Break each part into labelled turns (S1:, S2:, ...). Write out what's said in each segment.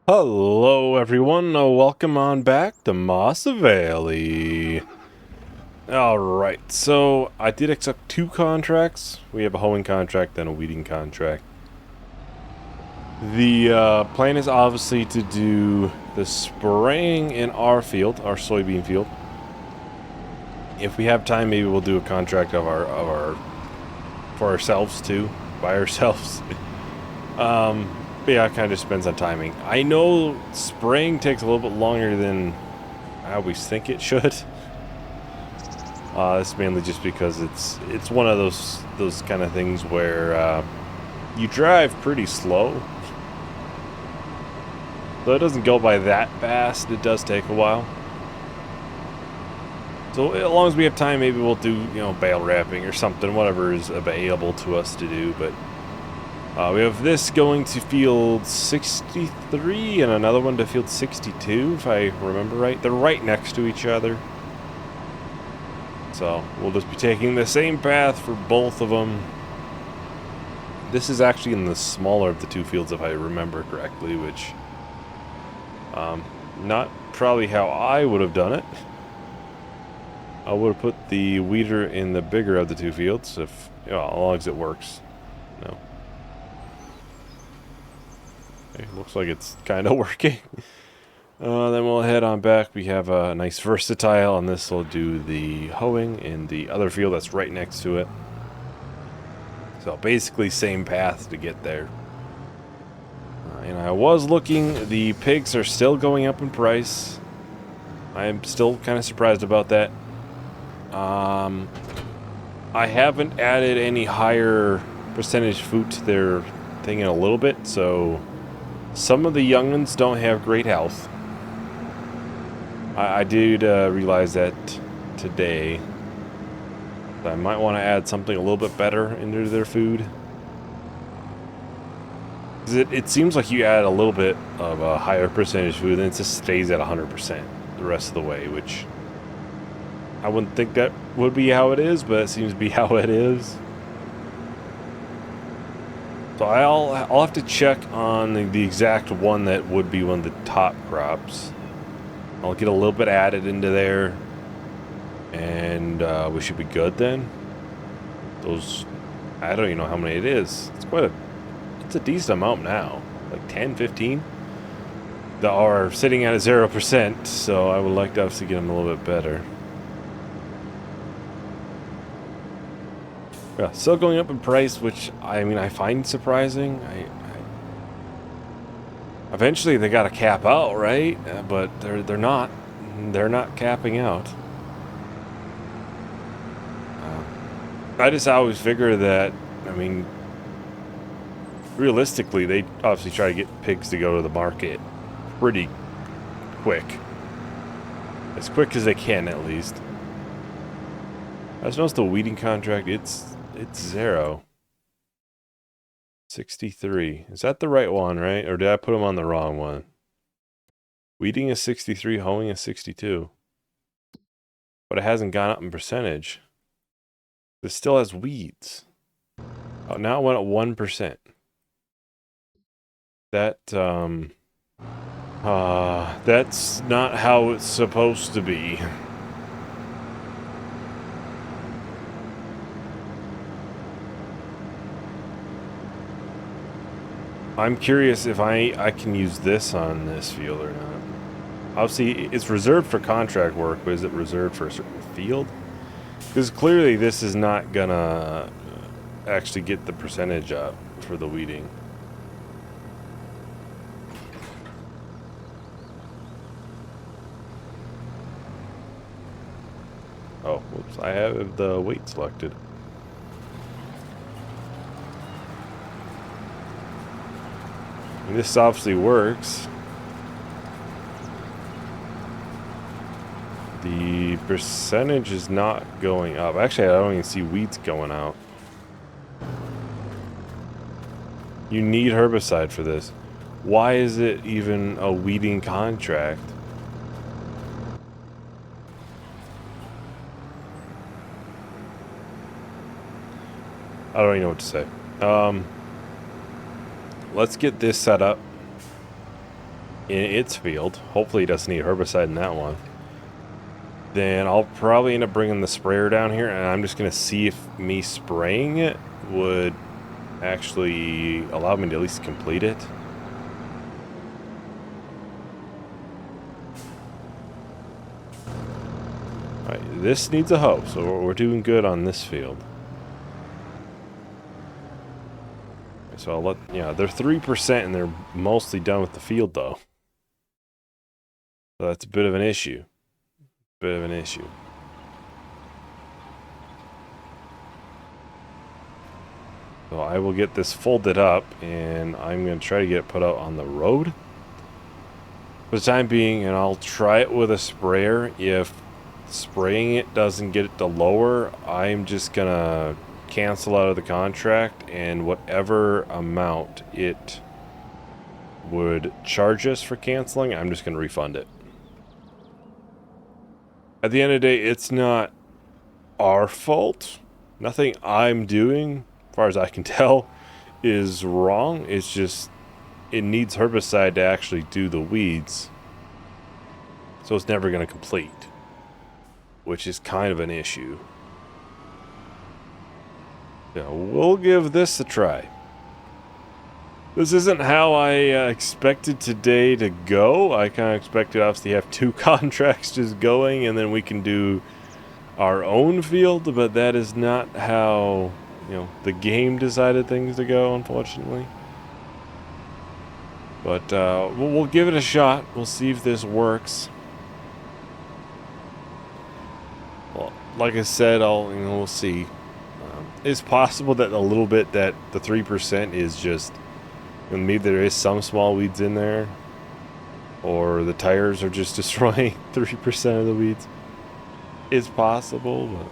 S1: Hello everyone, welcome on back to Moss Valley. Alright, so I did accept two contracts. We have a hoeing contract and a weeding contract. The plan is obviously to do the spraying in our field, our soybean field. If we have time, maybe we'll do a contract of our for ourselves too, by ourselves. But yeah, it kind of just depends on timing. I know spraying takes a little bit longer than I always think it should. It's mainly just because it's one of those kind of things where you drive pretty slow. Though it doesn't go by that fast, it does take a while. So as long as we have time, maybe we'll do, bale wrapping or something, whatever is available to us to do. But we have this going to field 63 and another one to field 62, if I remember right. They're right next to each other. So we'll just be taking the same path for both of them. This is actually in the smaller of the two fields, if I remember correctly, which not probably how I would have done it. I would have put the weeder in the bigger of the two fields, if as long as it works. No. Okay, looks like it's kind of working. Then we'll head on back. We have a nice versatile, and this will do the hoeing in the other field that's right next to it. So basically same path to get there. And I was looking, the pigs are still going up in price. I am still kind of surprised about that. I haven't added any higher percentage food to their thing in a little bit, so some of the young'uns don't have great health. I did realize that today. I might want to add something a little bit better into their food. It seems like you add a little bit of a higher percentage food, and it just stays at 100% the rest of the way, which I wouldn't think that would be how it is, but it seems to be how it is. So I'll have to check on the exact one that would be one of the top crops. I'll get a little bit added into there, and we should be good then. Those, I don't even know how many it is. It's a decent amount now, like 10, 15. That are sitting at a 0%, so I would like to obviously get them a little bit better. Yeah, still going up in price, which I find surprising. Eventually they got to cap out, right? But they're not. They're not capping out. I just always figure that, realistically, they obviously try to get pigs to go to the market pretty quick. As quick as they can, at least. I just noticed the weeding contract, it's 0. 63. Is that the right one, right? Or did I put them on the wrong one? Weeding is 63, hoeing is 62. But it hasn't gone up in percentage. It still has weeds. Oh, now it went at 1%. That's not how it's supposed to be. I'm curious if I can use this on this field or not. Obviously, it's reserved for contract work, but is it reserved for a certain field? Because clearly this is not gonna actually get the percentage up for the weeding. Oh, whoops, I have the weight selected. And this obviously works. The percentage is not going up. Actually, I don't even see weeds going out. You need herbicide for this. Why is it even a weeding contract? I don't even know what to say. Let's get this set up. in its field. Hopefully it doesn't need herbicide in that one. Then I'll probably end up bringing the sprayer down here, and I'm just going to see if me spraying it would actually allow me to at least complete it. Alright, this needs a hoe, so we're doing good on this field. So I'll let, yeah, they're 3% and they're mostly done with the field though. So that's a bit of an issue. Bit of an issue. So I will get this folded up and I'm going to try to get it put out on the road for the time being, and I'll try it with a sprayer. If spraying it doesn't get it to lower, I'm just going to cancel out of the contract, and whatever amount it would charge us for canceling, I'm just going to refund it. At the end of the day, it's not our fault. Nothing I'm doing, as far as I can tell, is wrong. It's just it needs herbicide to actually do the weeds, so it's never going to complete, which is kind of an issue. Yeah, we'll give this a try. This isn't how I expected today to go. I kind of expected obviously to have 2 contracts just going, and then we can do our own field, but that is not how, you know, the game decided things to go, unfortunately. But we'll give it a shot. We'll see if this works. Well, like I said, we'll see. It's possible that a little bit that the 3% is just, maybe there is some small weeds in there, or the tires are just destroying 3% of the weeds. It's possible, but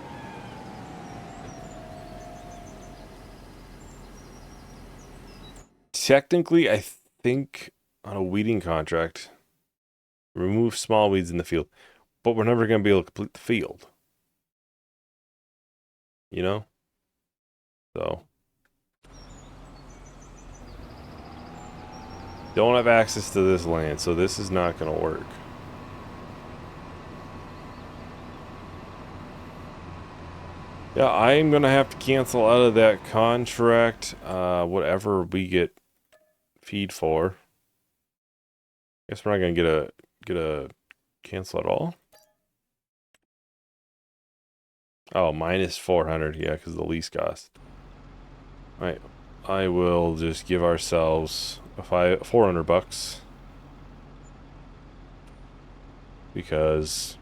S1: technically, I think on a weeding contract, remove small weeds in the field, but we're never going to be able to complete the field. You know? So, don't have access to this land, so this is not going to work. Yeah, I'm going to have to cancel out of that contract, whatever we get feed for. Guess we're not going to get a cancel at all. Oh, minus 400, yeah, because of the lease cost. Alright, I will just give ourselves 400 bucks. Because,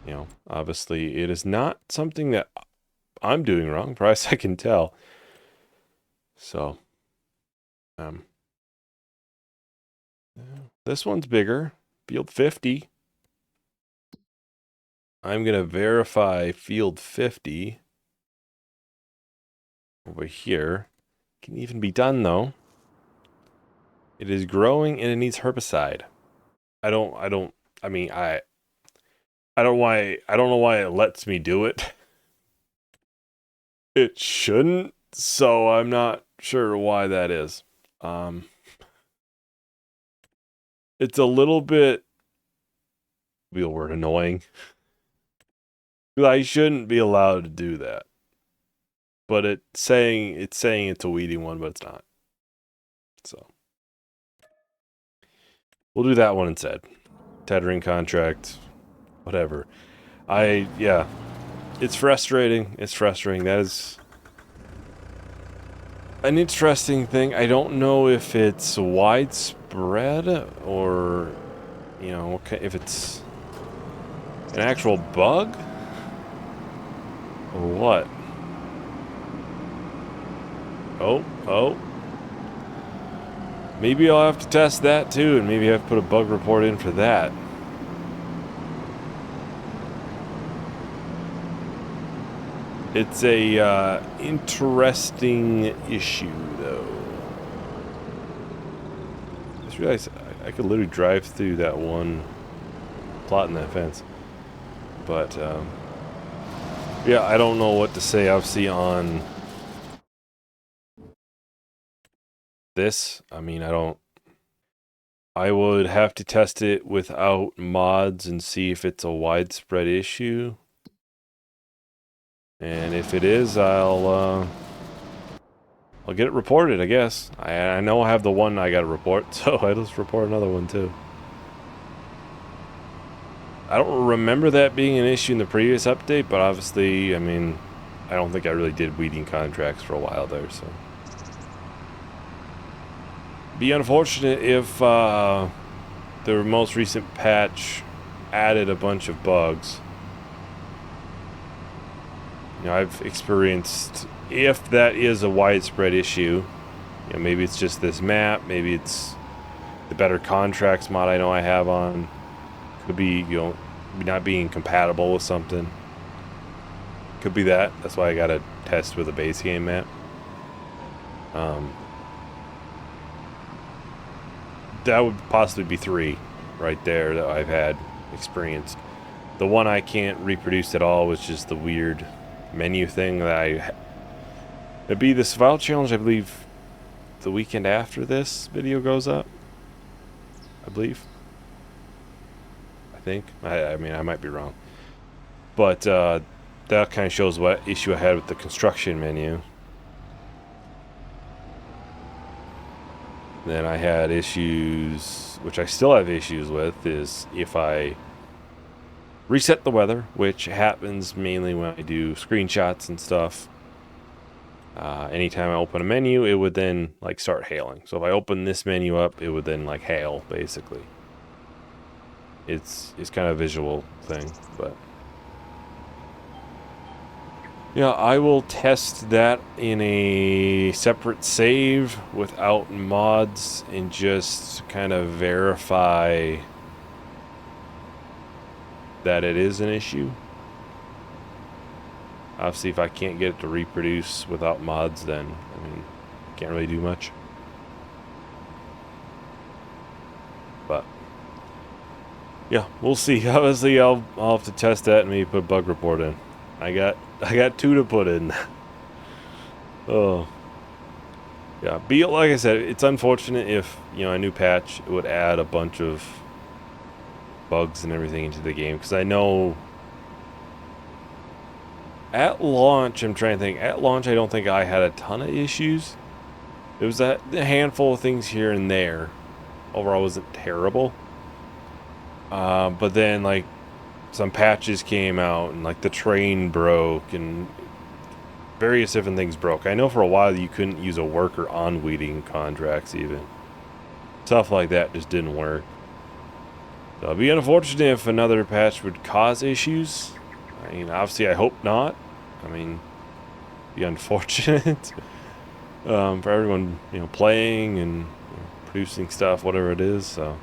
S1: you know, obviously it is not something that I'm doing wrong, far as I can tell. So, this one's bigger. Field 50. I'm going to verify field 50 over here. Can even be done though. It is growing and it needs herbicide. I don't know why it lets me do it. It shouldn't, so I'm not sure why that is. It's a little bit, real word, annoying. I shouldn't be allowed to do that. But it's saying it's a weeding one, but it's not. So we'll do that one instead. Tethering contract, whatever. Yeah. It's frustrating. It's frustrating. That is an interesting thing. I don't know if it's widespread or, you know, if it's an actual bug or what. Oh. Maybe I'll have to test that too, and maybe I have to put a bug report in for that. It's a interesting issue, though. I just realized I could literally drive through that one plot in that fence. But, yeah, I don't know what to say, obviously, on this. I mean, I would have to test it without mods and see if it's a widespread issue. And if it is, I'll get it reported, I guess. I know I have the one I got to report, so I'll just report another one too. I don't remember that being an issue in the previous update, but obviously, I mean, I don't think I really did weeding contracts for a while there, so. Be unfortunate if the most recent patch added a bunch of bugs. You know, I've experienced, if that is a widespread issue, you know, maybe it's just this map, maybe it's the better contracts mod I know I have on. Could be, you know, not being compatible with something. Could be that. That's why I gotta test with a base game map. That would possibly be 3 right there that I've had experienced. The one I can't reproduce at all was just the weird menu thing that it'd be the survival challenge, I believe, the weekend after this video goes up. I believe. I think. I mean, I might be wrong. But that kind of shows what issue I had with the construction menu. Then I had issues, which I still have issues with, is if I reset the weather, which happens mainly when I do screenshots and stuff. Anytime I open a menu, it would then like start hailing. So if I open this menu up, it would then like hail, basically. It's kind of a visual thing, but yeah, I will test that in a separate save without mods and just kind of verify that it is an issue. Obviously, if I can't get it to reproduce without mods, then, I mean, can't really do much. But yeah, we'll see. Obviously, I'll have to test that and maybe put a bug report in. I got 2 to put in. Oh. Yeah, like I said, it's unfortunate if, you know, a new patch would add a bunch of bugs and everything into the game, because I know at launch, I'm trying to think, at launch I don't think I had a ton of issues. It was a handful of things here and there. Overall, it wasn't terrible. But then, like, some patches came out and like the train broke and various different things broke. I know for a while you couldn't use a worker on weeding contracts even. Stuff like that just didn't work. So it'd be unfortunate if another patch would cause issues. I mean, obviously I hope not. I mean, it'd be unfortunate for everyone, you know, playing and, you know, producing stuff, whatever it is, so.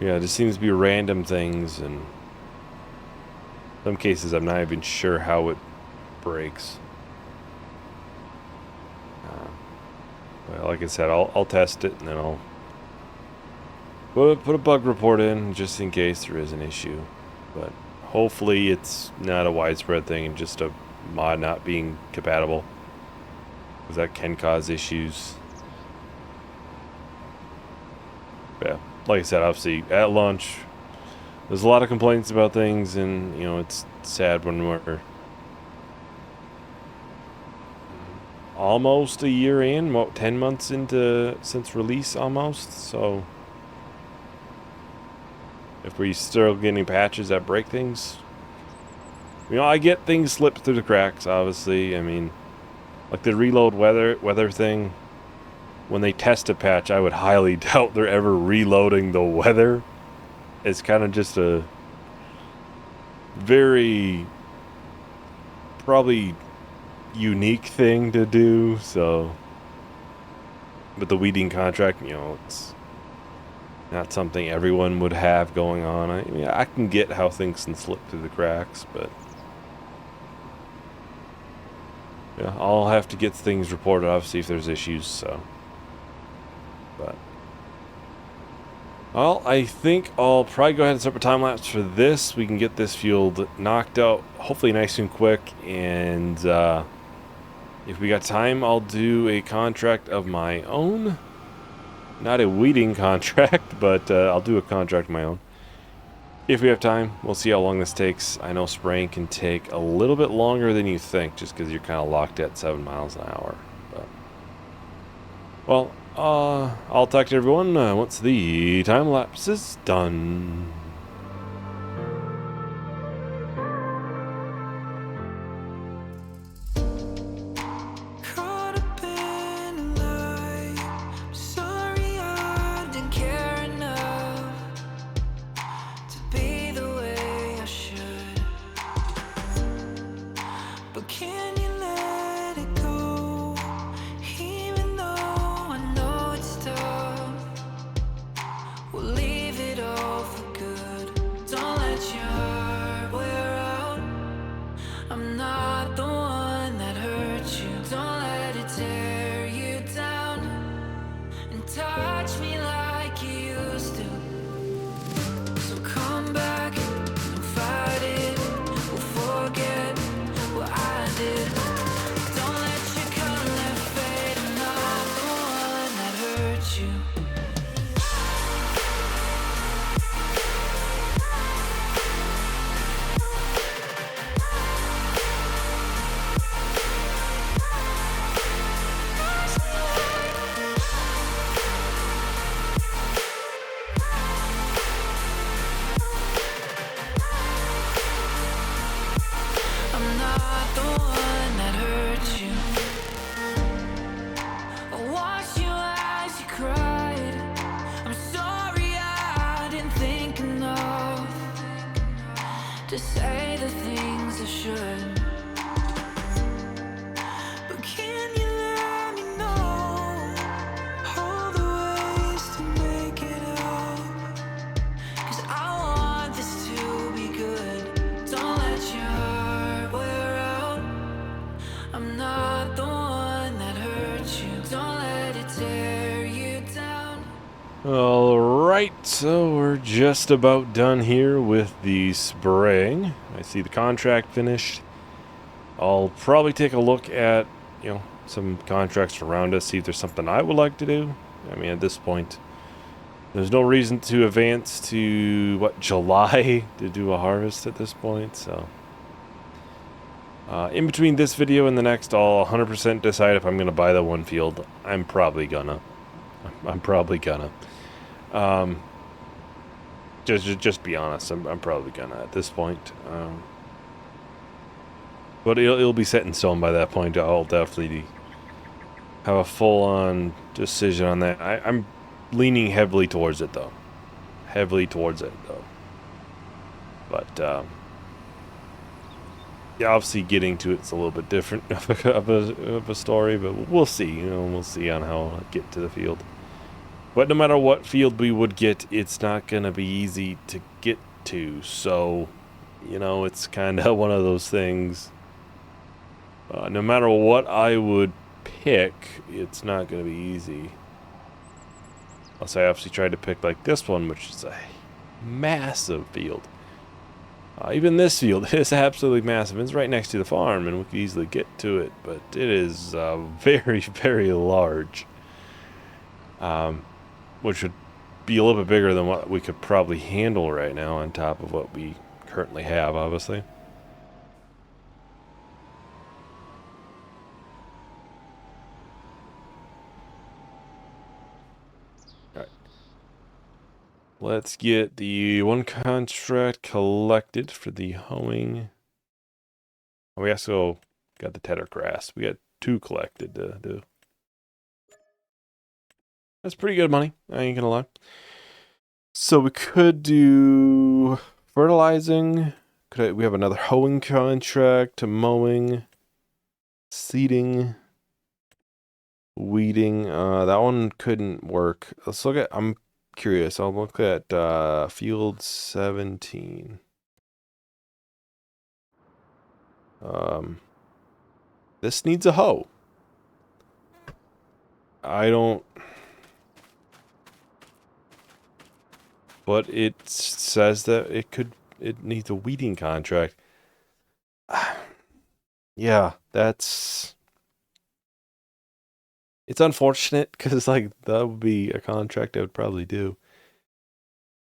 S1: Yeah, it just seems to be random things, and in some cases I'm not even sure how it breaks. Well, like I said, I'll test it, and then I'll put a bug report in just in case there is an issue. But hopefully it's not a widespread thing and just a mod not being compatible, because that can cause issues. Yeah. Like I said, obviously, at launch, there's a lot of complaints about things, and, you know, it's sad when we're almost a year in, 10 months since release almost, so if we still getting patches that break things, you know, I get things slip through the cracks, obviously. I mean, like the reload weather thing. When they test a patch, I would highly doubt they're ever reloading the weather. It's kind of just a very probably unique thing to do, so. But the weeding contract, you know, it's not something everyone would have going on. I mean, I can get how things can slip through the cracks, but yeah, I'll have to get things reported, obviously, if there's issues, so. But, well, I think I'll probably go ahead and start a time lapse for this. We can get this field knocked out, hopefully nice and quick. And if we got time, I'll do a contract of my own. Not a weeding contract, but I'll do a contract of my own. If we have time, we'll see how long this takes. I know spraying can take a little bit longer than you think, just because you're kind of locked at 7 miles an hour. But, well, I'll talk to everyone once the time lapse is done.
S2: To say the things I should, but can you let me know all the ways to make it up? 'Cause I want this to be good. Don't let your heart wear out. I'm not the one that hurt you. Don't let it tear you down.
S1: Alright, so we're just about done here with the spraying. I see the contract finished. I'll probably take a look at, some contracts around us, see if there's something I would like to do. I mean, at this point, there's no reason to advance to, July to do a harvest at this point, so. In between this video and the next, I'll 100% decide if I'm going to buy the one field. I'm probably gonna. Just be honest. I'm probably gonna at this point. But it'll be set in stone by that point. I'll definitely have a full-on decision on that. I'm leaning heavily towards it though. But yeah, obviously getting to it's a little bit different of a story. But we'll see. We'll see on how I get to the field. But no matter what field we would get, it's not going to be easy to get to. So, it's kind of one of those things. No matter what I would pick, it's not going to be easy. Unless I obviously tried to pick like this one, which is a massive field. Even this field is absolutely massive. It's right next to the farm, and we could easily get to it. But it is very, very large. Which would be a little bit bigger than what we could probably handle right now on top of what we currently have, obviously. Alright. Let's get the one contract collected for the hoeing. Oh, we also got the tedder grass. We got 2 collected to do. That's pretty good money, I ain't gonna lie. So we could do fertilizing. We have another hoeing contract, mowing, seeding, weeding. That one couldn't work. Let's look at, I'm curious. I'll look at field 17. This needs a hoe. I don't... But it says that it needs a weeding contract. Yeah, that's... It's unfortunate because like that would be a contract I would probably do.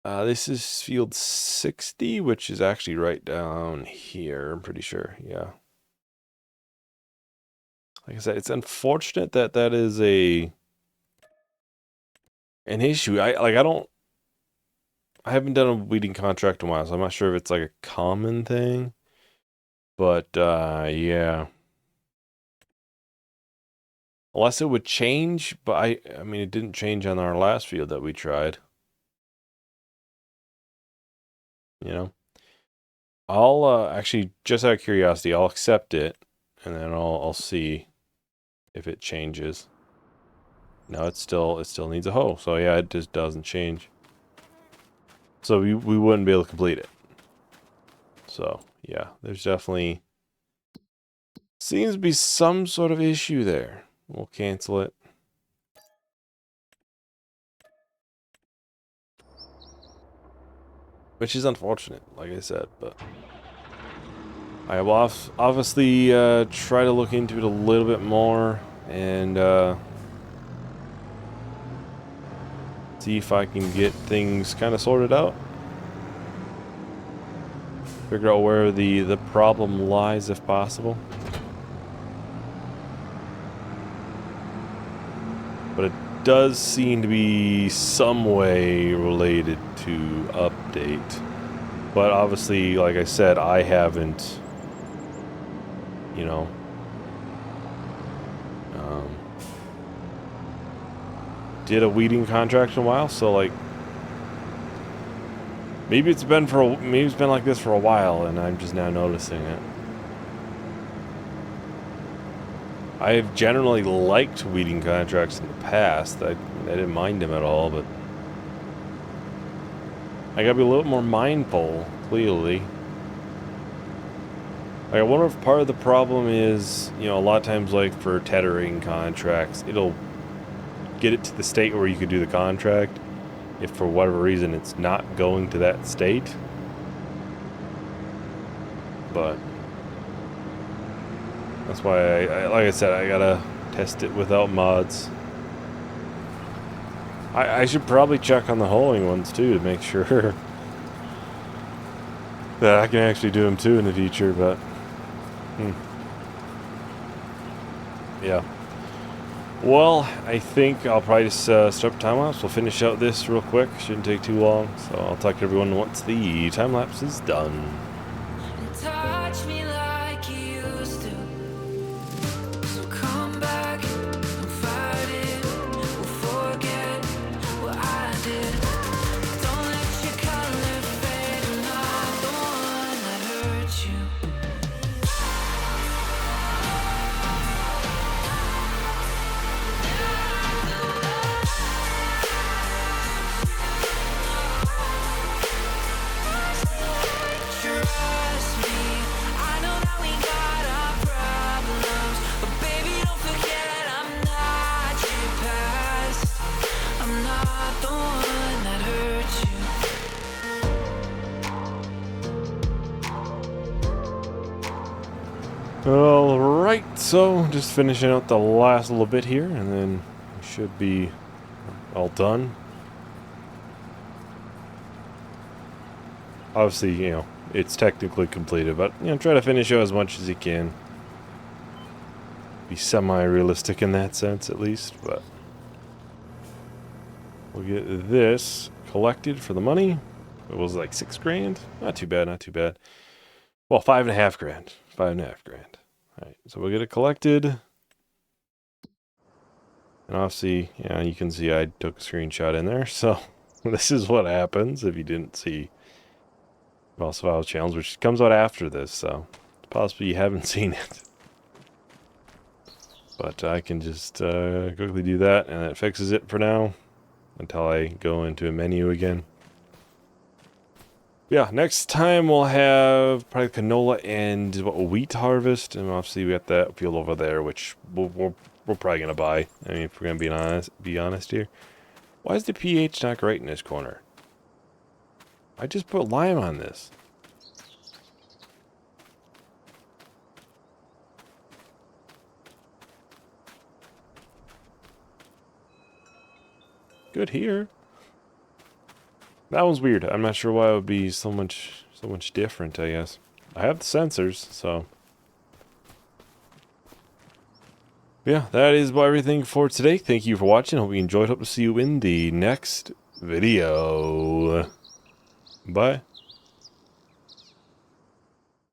S1: This is field 60, which is actually right down here. I'm pretty sure. Yeah. Like I said, it's unfortunate that that is an issue. I haven't done a weeding contract in a while, so I'm not sure if it's like a common thing. But yeah. Unless it would change, but I mean it didn't change on our last field that we tried. You know? I'll actually, just out of curiosity, I'll accept it and then I'll see if it changes. No, it still needs a hoe. So yeah, it just doesn't change. So we wouldn't be able to complete it. So yeah, there's definitely seems to be some sort of issue there. We'll cancel it. Which is unfortunate, like I said, but I will obviously try to look into it a little bit more and see if I can get things kind of sorted out. Figure out where the problem lies if possible. But it does seem to be some way related to update. But obviously, like I said, I haven't, you know, did a weeding contract in a while, so like maybe it's been like this for a while and I'm just now noticing it. I've generally liked weeding contracts in the past. I didn't mind them at all, but I gotta be a little more mindful, clearly. Like, I wonder if part of the problem is, you know, a lot of times, like, for tethering contracts, it'll get it to the state where you could do the contract. If for whatever reason it's not going to that state. But that's why like I said, I gotta test it without mods. I should probably check on the hoeing ones too to make sure that I can actually do them too in the future, but yeah. Well, I think I'll probably just start time lapse. We'll finish out this real quick. Shouldn't take too long. So I'll talk to everyone once the time lapse is done.
S2: Touch me like you used to. So come back and fight it. We'll forget what I did. Don't let your color fade. I'm not the one that hurt you. Trust me, I know that we got our problems, but baby, don't forget I'm not your past. I'm not the one that hurt you.
S1: Alright, so just finishing out the last little bit here, and then we should be all done. Obviously, you know, it's technically completed, but, you know, try to finish out as much as you can. Be semi-realistic in that sense, at least, but we'll get this collected for the money. It was like $6 grand. Not too bad, not too bad. Well, $5.5 grand. $5.5 grand. All right, so we'll get it collected. And obviously, yeah, you can see I took a screenshot in there. So this is what happens if you didn't see Valsafile Challenge, which comes out after this. So possibly you haven't seen it. But I can just quickly do that, and it fixes it for now until I go into a menu again. Yeah, next time we'll have probably canola and wheat harvest, and obviously we got that field over there, which we're probably gonna buy. I mean, if we're gonna be honest here. Why is the pH not great in this corner? I just put lime on this. good here. That one's weird. I'm not sure why it would be so much different, I guess. I have the sensors, so. Yeah, that is about everything for today. Thank you for watching. Hope you enjoyed. Hope to see you in the next video. Bye.